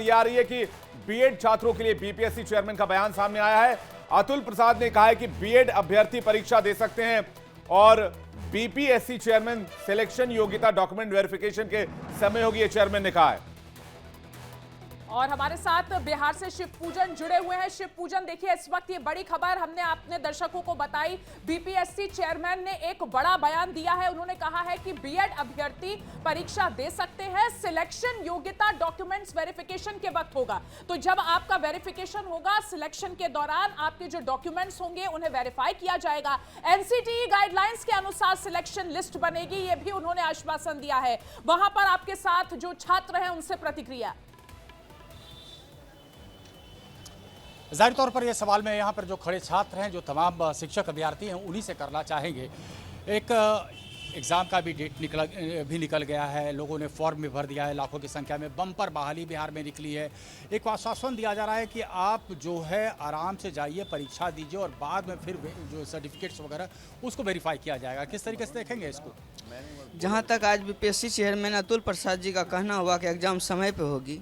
यह आ रही है कि बीएड छात्रों के लिए बीपीएससी चेयरमैन का बयान सामने आया है। अतुल प्रसाद ने कहा है कि बीएड अभ्यर्थी परीक्षा दे सकते हैं और बीपीएससी चेयरमैन सिलेक्शन योग्यता डॉक्यूमेंट वेरिफिकेशन के समय होगी, ये चेयरमैन ने कहा है। और हमारे साथ बिहार से शिव पूजन जुड़े हुए हैं। शिव पूजन, देखिए इस वक्त ये बड़ी खबर हमने अपने दर्शकों को बताई। बीपीएससी चेयरमैन ने एक बड़ा बयान दिया है। उन्होंने कहा है कि बीएड अभ्यर्थी परीक्षा दे सकते हैं, सिलेक्शन योग्यता डॉक्यूमेंट्स वेरिफिकेशन के वक्त होगा। तो जब आपका वेरिफिकेशन होगा, सिलेक्शन के दौरान आपके जो डॉक्यूमेंट्स होंगे उन्हें वेरीफाई किया जाएगा। एनसीटीई गाइडलाइंस के अनुसार सिलेक्शन लिस्ट बनेगी, ये भी उन्होंने आश्वासन दिया है। वहां पर आपके साथ जो छात्र हैं उनसे प्रतिक्रिया। जाहिर तौर पर यह सवाल मैं यहाँ पर जो खड़े छात्र हैं, जो तमाम शिक्षक अभ्यर्थी हैं, उन्हीं से करना चाहेंगे। एक एग्ज़ाम का भी डेट निकल गया है, लोगों ने फॉर्म भी भर दिया है, लाखों की संख्या में बम्पर बहाली बिहार में निकली है। एक आश्वासन दिया जा रहा है कि आप जो है आराम से जाइए, परीक्षा दीजिए और बाद में फिर जो सर्टिफिकेट्स वगैरह उसको वेरीफाई किया जाएगा। किस तरीके से देखेंगे इसको? जहाँ तक आज बीपीएससी चेयरमैन अतुल प्रसाद जी का कहना हुआ कि एग्ज़ाम समय पर होगी,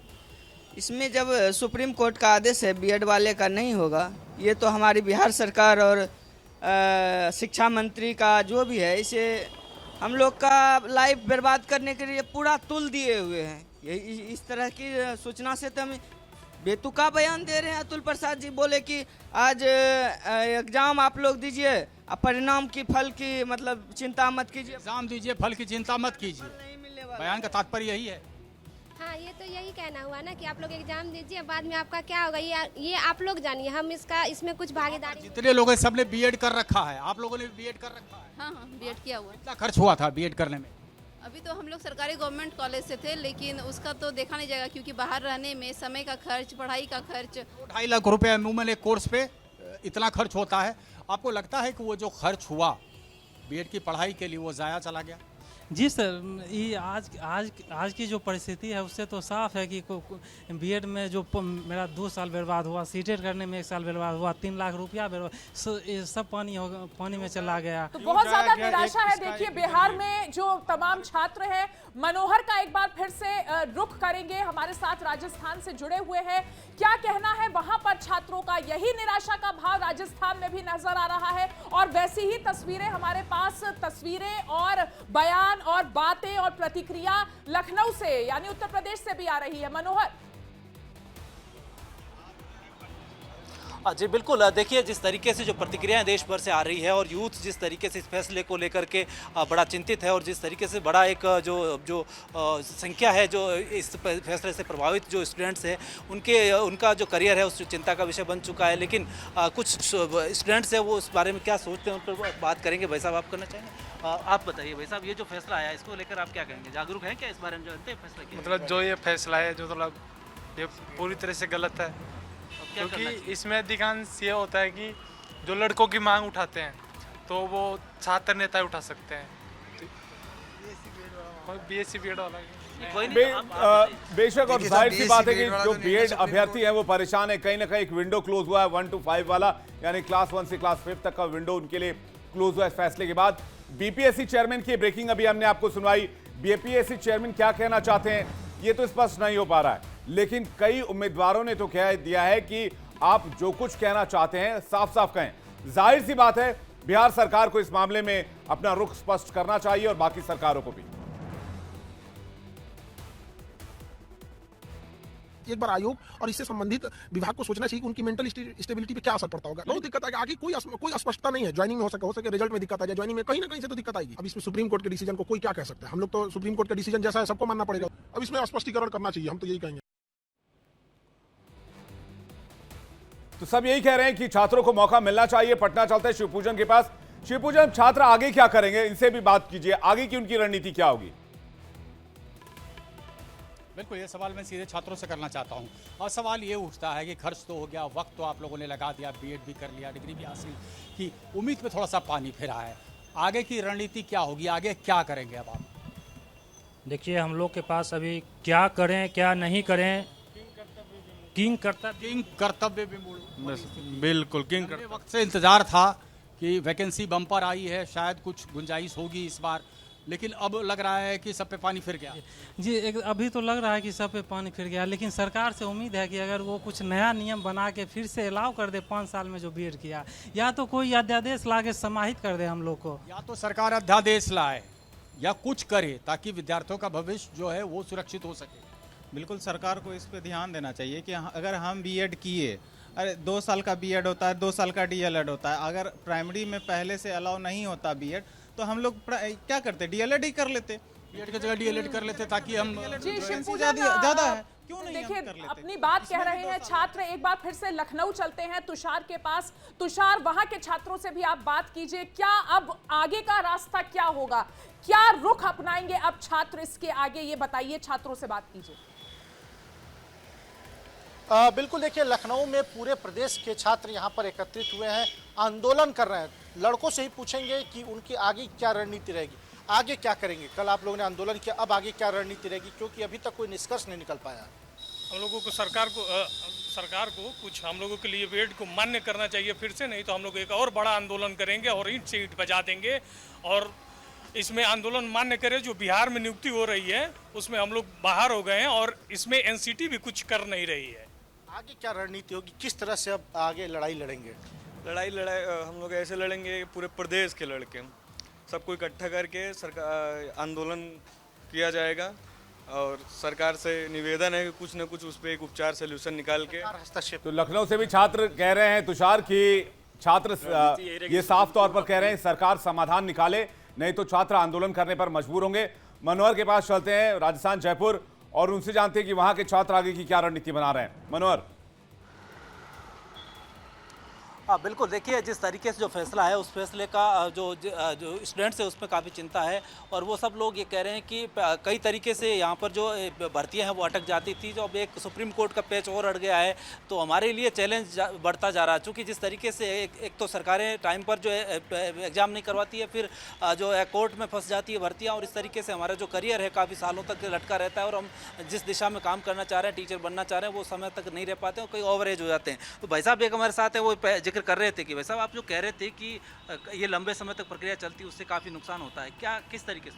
इसमें जब सुप्रीम कोर्ट का आदेश है बीएड वाले का नहीं होगा, ये तो हमारी बिहार सरकार और शिक्षा मंत्री का जो भी है, इसे हम लोग का लाइफ बर्बाद करने के लिए पूरा तुल दिए हुए हैं। ये इस तरह की सूचना से तो हम बेतुका बयान दे रहे हैं। अतुल प्रसाद जी बोले कि आज एग्ज़ाम आप लोग दीजिए, परिणाम की फल की मतलब चिंता मत कीजिए। एग्ज़ाम दीजिए, फल की चिंता मत कीजिए, नहीं मिलने वाला। बयान का तात्पर्य यही है। हाँ, ये तो यही कहना हुआ ना कि आप लोग एग्जाम दीजिए, बाद में आपका क्या होगा ये आप लोग जानिए, हम इसमें कुछ भागीदारी। जितने लोग हैं सबने बीएड कर रखा है, आप लोगों ने भी बीएड कर रखा है? हाँ हाँ, बीएड किया हुआ है। कितना खर्च हुआ था बीएड करने में? अभी तो हम लोग सरकारी गवर्नमेंट कॉलेज से थे, लेकिन उसका तो देखा नहीं जाएगा क्योंकि बाहर रहने में समय का खर्च, पढ़ाई का खर्च। 2.5 लाख रुपए अमूमन एक कोर्स पे इतना खर्च होता है। आपको लगता है कि वो जो खर्च हुआ बीएड की पढ़ाई के लिए वो ज़ाया चला गया? जी सर, ये आज की जो परिस्थिति है उससे तो साफ है कि बीएड में जो मेरा 2 साल बर्बाद हुआ, सीटेट करने में 1 साल बर्बाद हुआ, 3 लाख रुपया ये सब पानी में चला गया। तो बहुत ज्यादा निराशा है। देखिए बिहार में जो तमाम छात्र हैं, मनोहर का एक बार फिर से रुख करेंगे, हमारे साथ राजस्थान से जुड़े हुए हैं। क्या कहना है वहां पर छात्रों का? यही निराशा का भाव राजस्थान में भी नजर आ रहा है और वैसी ही तस्वीरें हमारे पास, तस्वीरें और बयान और बातें और प्रतिक्रिया लखनऊ से यानी उत्तर प्रदेश से भी आ रही है। मनोहर। जी बिल्कुल, देखिए जिस तरीके से जो प्रतिक्रियाएं देश भर से आ रही है और यूथ जिस तरीके से इस फैसले को लेकर के बड़ा चिंतित है और जिस तरीके से बड़ा एक जो संख्या है जो इस फैसले से प्रभावित जो स्टूडेंट्स हैं उनका जो करियर है उस चिंता का विषय बन चुका है। लेकिन कुछ स्टूडेंट्स हैं वो इस बारे में क्या सोचते हैं उन पर बात करेंगे। भाई साहब, आप करना चाहेंगे? आप बताइए भाई साहब, ये जो फैसला आया इसको लेकर आप क्या कहेंगे? जागरूक हैं क्या इस बारे में? जो फैसला किया मतलब जो ये फैसला है जो मतलब ये पूरी तरह से गलत है, क्योंकि इसमें अधिकांश ये होता है कि जो लड़कों की मांग उठाते हैं तो वो छात्र नेता उठा सकते हैं। बीएससी बीएड वाला बेशक, और जाहिर सी बात है कि जो बीएड अभ्यर्थी हैं वो परेशान है। कहीं ना कहीं एक विंडो क्लोज हुआ है 1 to 5 वाला, यानी क्लास 1 से क्लास 5 तक का विंडो उनके लिए क्लोज हुआ है इस फैसले के बाद। बीपीएससी चेयरमैन की ब्रेकिंग अभी हमने आपको सुनवाई। बीपीएससी चेयरमैन क्या कहना चाहते हैं ये तो स्पष्ट नहीं हो पा रहा है, लेकिन कई उम्मीदवारों ने तो कह दिया है कि आप जो कुछ कहना चाहते हैं साफ साफ कहें। जाहिर सी बात है बिहार सरकार को इस मामले में अपना रुख स्पष्ट करना चाहिए और बाकी सरकारों को भी। एक बार आयोग और इससे संबंधित विभाग को सोचना चाहिए कि उनकी मेंटल स्टेबिलिटी पे क्या असर पड़ता होगा। बहुत दिक्कत आएगी आगे, कोई अस्पष्टता नहीं है। ज्वाइनिंग में हो सके रिजल्ट में दिक्कत आ जाए, ज्वाइनिंग में कहीं ना कहीं से तो दिक्कत आएगी। अब इसमें सुप्रीम कोर्ट के डिसीजन को कोई क्या कह सकता है? हम लोग तो सुप्रीम कोर्ट का डिसीजन जैसा है सबको मानना पड़ेगा। अब इसमें स्पष्टीकरण करना चाहिए, हम तो यही कहेंगे। तो सब यही कह रहे हैं कि छात्रों को मौका मिलना चाहिए। पटना चलते हैं शिवपूजन के पास। शिवपूजन, छात्र आगे क्या करेंगे, इनसे भी बात कीजिए। आगे की उनकी रणनीति क्या होगी? बिल्कुल, ये सवाल मैं सीधे छात्रों से करना चाहता हूँ। और सवाल ये उठता है कि खर्च तो हो गया, वक्त तो आप लोगों ने लगा दिया, बीएड भी कर लिया, डिग्री भी हासिल की, उम्मीद पे थोड़ा सा पानी फिरा है। आगे की रणनीति क्या होगी, आगे क्या करेंगे अब आप? देखिए, हम लोग के पास अभी क्या करें क्या नहीं करें, किंग कर्तव्य भी बिल्कुल किंग वक्त से इंतजार था कि वैकेंसी बम्पर आई है, शायद कुछ गुंजाइश होगी इस बार, लेकिन अब लग रहा है कि सब पे पानी फिर गया। जी अभी तो लग रहा है कि सब पे पानी फिर गया, लेकिन सरकार से उम्मीद है कि अगर वो कुछ नया नियम बना के फिर से अलाउ कर दे 5 साल में जो बीएड किया, या तो कोई अध्यादेश ला के समाहित कर दे हम लोग को, या तो सरकार अध्यादेश लाए या कुछ करे ताकि विद्यार्थियों का भविष्य जो है वो सुरक्षित हो सके। बिल्कुल सरकार को इस पे ध्यान देना चाहिए कि अगर हम बीएड किए, अरे 2 साल का बीएड होता है, 2 साल का डीएलएड होता है, अगर प्राइमरी में पहले से अलाउ नहीं होता बीएड तो हम लोग क्या करते, डीएलएड ही कर लेते, बीएड की जगह डीएलएड कर लेते ताकि हम ज्यादा है क्यों नहीं देखिए हम कर लेते। अपनी बात कह रहे हैं छात्र। एक बार फिर से लखनऊ चलते हैं तुषार के पास। तुषार, वहां के छात्रों से भी आप बात कीजिए, क्या अब आगे का रास्ता क्या होगा, क्या रुख अपनाएंगे अब छात्र इसके आगे, ये बताइए, छात्रों से बात कीजिए। बिल्कुल, देखिए लखनऊ में पूरे प्रदेश के छात्र यहाँ पर एकत्रित हुए हैं, आंदोलन कर रहे हैं। लड़कों से ही पूछेंगे कि उनकी आगे क्या रणनीति रहेगी, आगे क्या करेंगे। कल आप लोगों ने आंदोलन किया, अब आगे क्या रणनीति रहेगी, क्योंकि अभी तक कोई निष्कर्ष नहीं निकल पाया। हम लोगों को सरकार को कुछ हम लोगों के लिए बीएड को मान्य करना चाहिए फिर से, नहीं तो हम लोग एक और बड़ा आंदोलन करेंगे और ईंट से ईंट बजा देंगे। और इसमें आंदोलन मान्य करें, जो बिहार में नियुक्ति हो रही है उसमें हम लोग बाहर हो गए हैं और इसमें एनसीटी भी कुछ कर नहीं रही है। आगे क्या रणनीति होगी, किस तरह से अब आगे लड़ाई लड़ेंगे? लड़ाई हम लोग ऐसे लड़ेंगे, पूरे प्रदेश के लड़के सबको इकट्ठा करके सरकार आंदोलन किया जाएगा और सरकार से निवेदन है कि कुछ न कुछ उस पर एक उपचार सोल्यूशन निकाल के हस्तक्षेप। तो लखनऊ से भी छात्र कह रहे हैं तुषार कि छात्र ये साफ तौर पर कह रहे हैं सरकार समाधान निकाले, नहीं तो छात्र आंदोलन करने पर मजबूर होंगे। मनोहर के पास चलते हैं, राजस्थान जयपुर, और उनसे जानते हैं कि वहां के छात्र आगे की क्या रणनीति बना रहे हैं। मनोहर। हाँ बिल्कुल, देखिए जिस तरीके से जो फैसला है उस फैसले का जो स्टूडेंट्स है उसमें काफ़ी चिंता है और वो सब लोग ये कह रहे हैं कि कई तरीके से यहाँ पर जो भर्तियाँ हैं वो अटक जाती थी, जो अब एक सुप्रीम कोर्ट का पेच और अड़ गया है तो हमारे लिए चैलेंज बढ़ता जा रहा है। चूँकि जिस तरीके से एक तो सरकारें टाइम पर जो एग्ज़ाम नहीं करवाती है, फिर जो है कोर्ट में फंस जाती है भर्तियाँ, और इस तरीके से हमारा जो करियर है काफ़ी सालों तक लटका रहता है और हम जिस दिशा में काम करना चाह रहे हैं, टीचर बनना चाह रहे हैं, वो समय तक नहीं रह पाते हैं, कई ओवर एज हो जाते हैं। तो भाई साहब एक हमारे साथ है, वो जिक्र कर रहे थे कि भाई साहब आप जो कह रहे थे कि ये लंबे समय तक प्रक्रिया चलती है उससे काफ़ी नुकसान होता है, क्या किस तरीके से?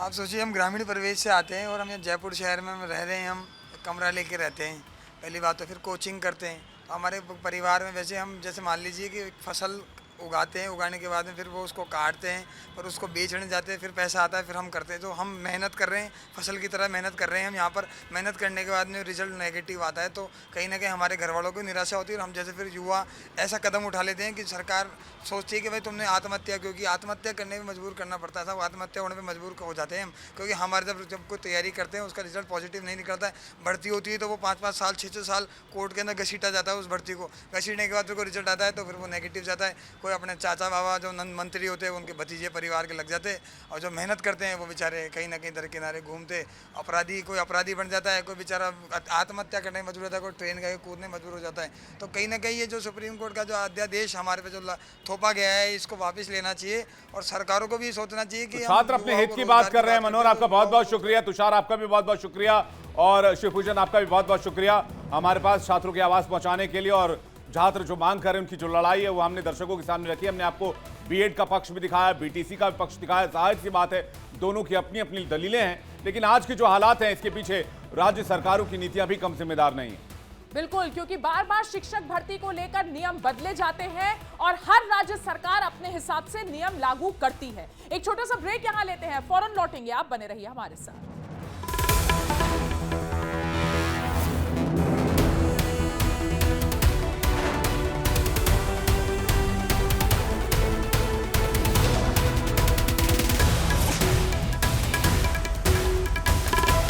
आप सोचिए हम ग्रामीण परिवेश से आते हैं और हम यहाँ जयपुर शहर में रह रहे हैं, हम कमरा लेके रहते हैं पहली बात, तो फिर कोचिंग करते हैं। तो हमारे परिवार में वैसे हम जैसे मान लीजिए कि फसल उगाते हैं, उगाने के बाद में फिर वो उसको काटते हैं, फिर उसको बेचने जाते हैं, फिर पैसा आता है, फिर हम करते हैं। तो हम मेहनत कर रहे हैं, फसल की तरह मेहनत कर रहे हैं हम यहाँ पर। मेहनत करने के बाद में रिजल्ट नेगेटिव आता है तो कहीं ना कहीं हमारे घर वालों को निराशा होती है और हम जैसे फिर युवा ऐसा कदम उठा लेते हैं कि सरकार सोचती है कि भाई तुमने आत्महत्या क्योंकि आत्महत्या करने में मजबूर करना पड़ता था, वो आत्महत्या होने पर मजबूर हो जाते हैं हम, क्योंकि हमारे जब कोई तैयारी करते हैं उसका रिजल्ट पॉजिटिव नहीं निकलता है, भर्ती होती है तो वो 5-5 साल 6-6 साल कोर्ट के अंदर घसीटा जाता है उस भर्ती को, घसीटने के बाद फिर कोई रिजल्ट आता है तो फिर वो नेगेटिव जाता है। कोई अपने चाचा बाबा जो मंत्री होते हैं उनके भतीजे परिवार के लग जाते हैं और जो मेहनत करते हैं वो बेचारे कहीं ना कहीं दर किनारे घूमते, अपराधी कोई अपराधी बन जाता है, कोई बेचारा आत्महत्या करने में मजबूर होता है, कोई ट्रेन का कूदने मजबूर हो जाता है। तो कहीं ना कहीं ये जो सुप्रीम कोर्ट का जो अध्यादेश हमारे पे जो थोपा गया है इसको वापस लेना चाहिए और सरकारों को भी सोचना चाहिए कि छात्र अपने हित की बात कर रहे हैं। मनोहर आपका बहुत बहुत शुक्रिया, तुषार आपका भी बहुत बहुत शुक्रिया और शिवपूजन आपका भी बहुत बहुत शुक्रिया हमारे पास छात्रों की आवाज पहुंचाने के लिए। और छात्र जो मांग कर रहे हैं उनकी जो लड़ाई है वो हमने दर्शकों के सामने रखी। हमने आपको बीएड का पक्ष भी दिखाया, बीटीसी का भी पक्ष दिखाया। जाहिर सी बात है दोनों की अपनी अपनी दलीलें हैं, लेकिन आज के जो हालात हैं इसके पीछे राज्य सरकारों की नीतियां भी कम जिम्मेदार नहीं है। बिल्कुल, क्योंकि बार बार शिक्षक भर्ती को लेकर नियम बदले जाते हैं और हर राज्य सरकार अपने हिसाब से नियम लागू करती है। एक छोटा सा ब्रेक यहां लेते हैं, फौरन लौटेंगे, आप बने रहिए हमारे साथ।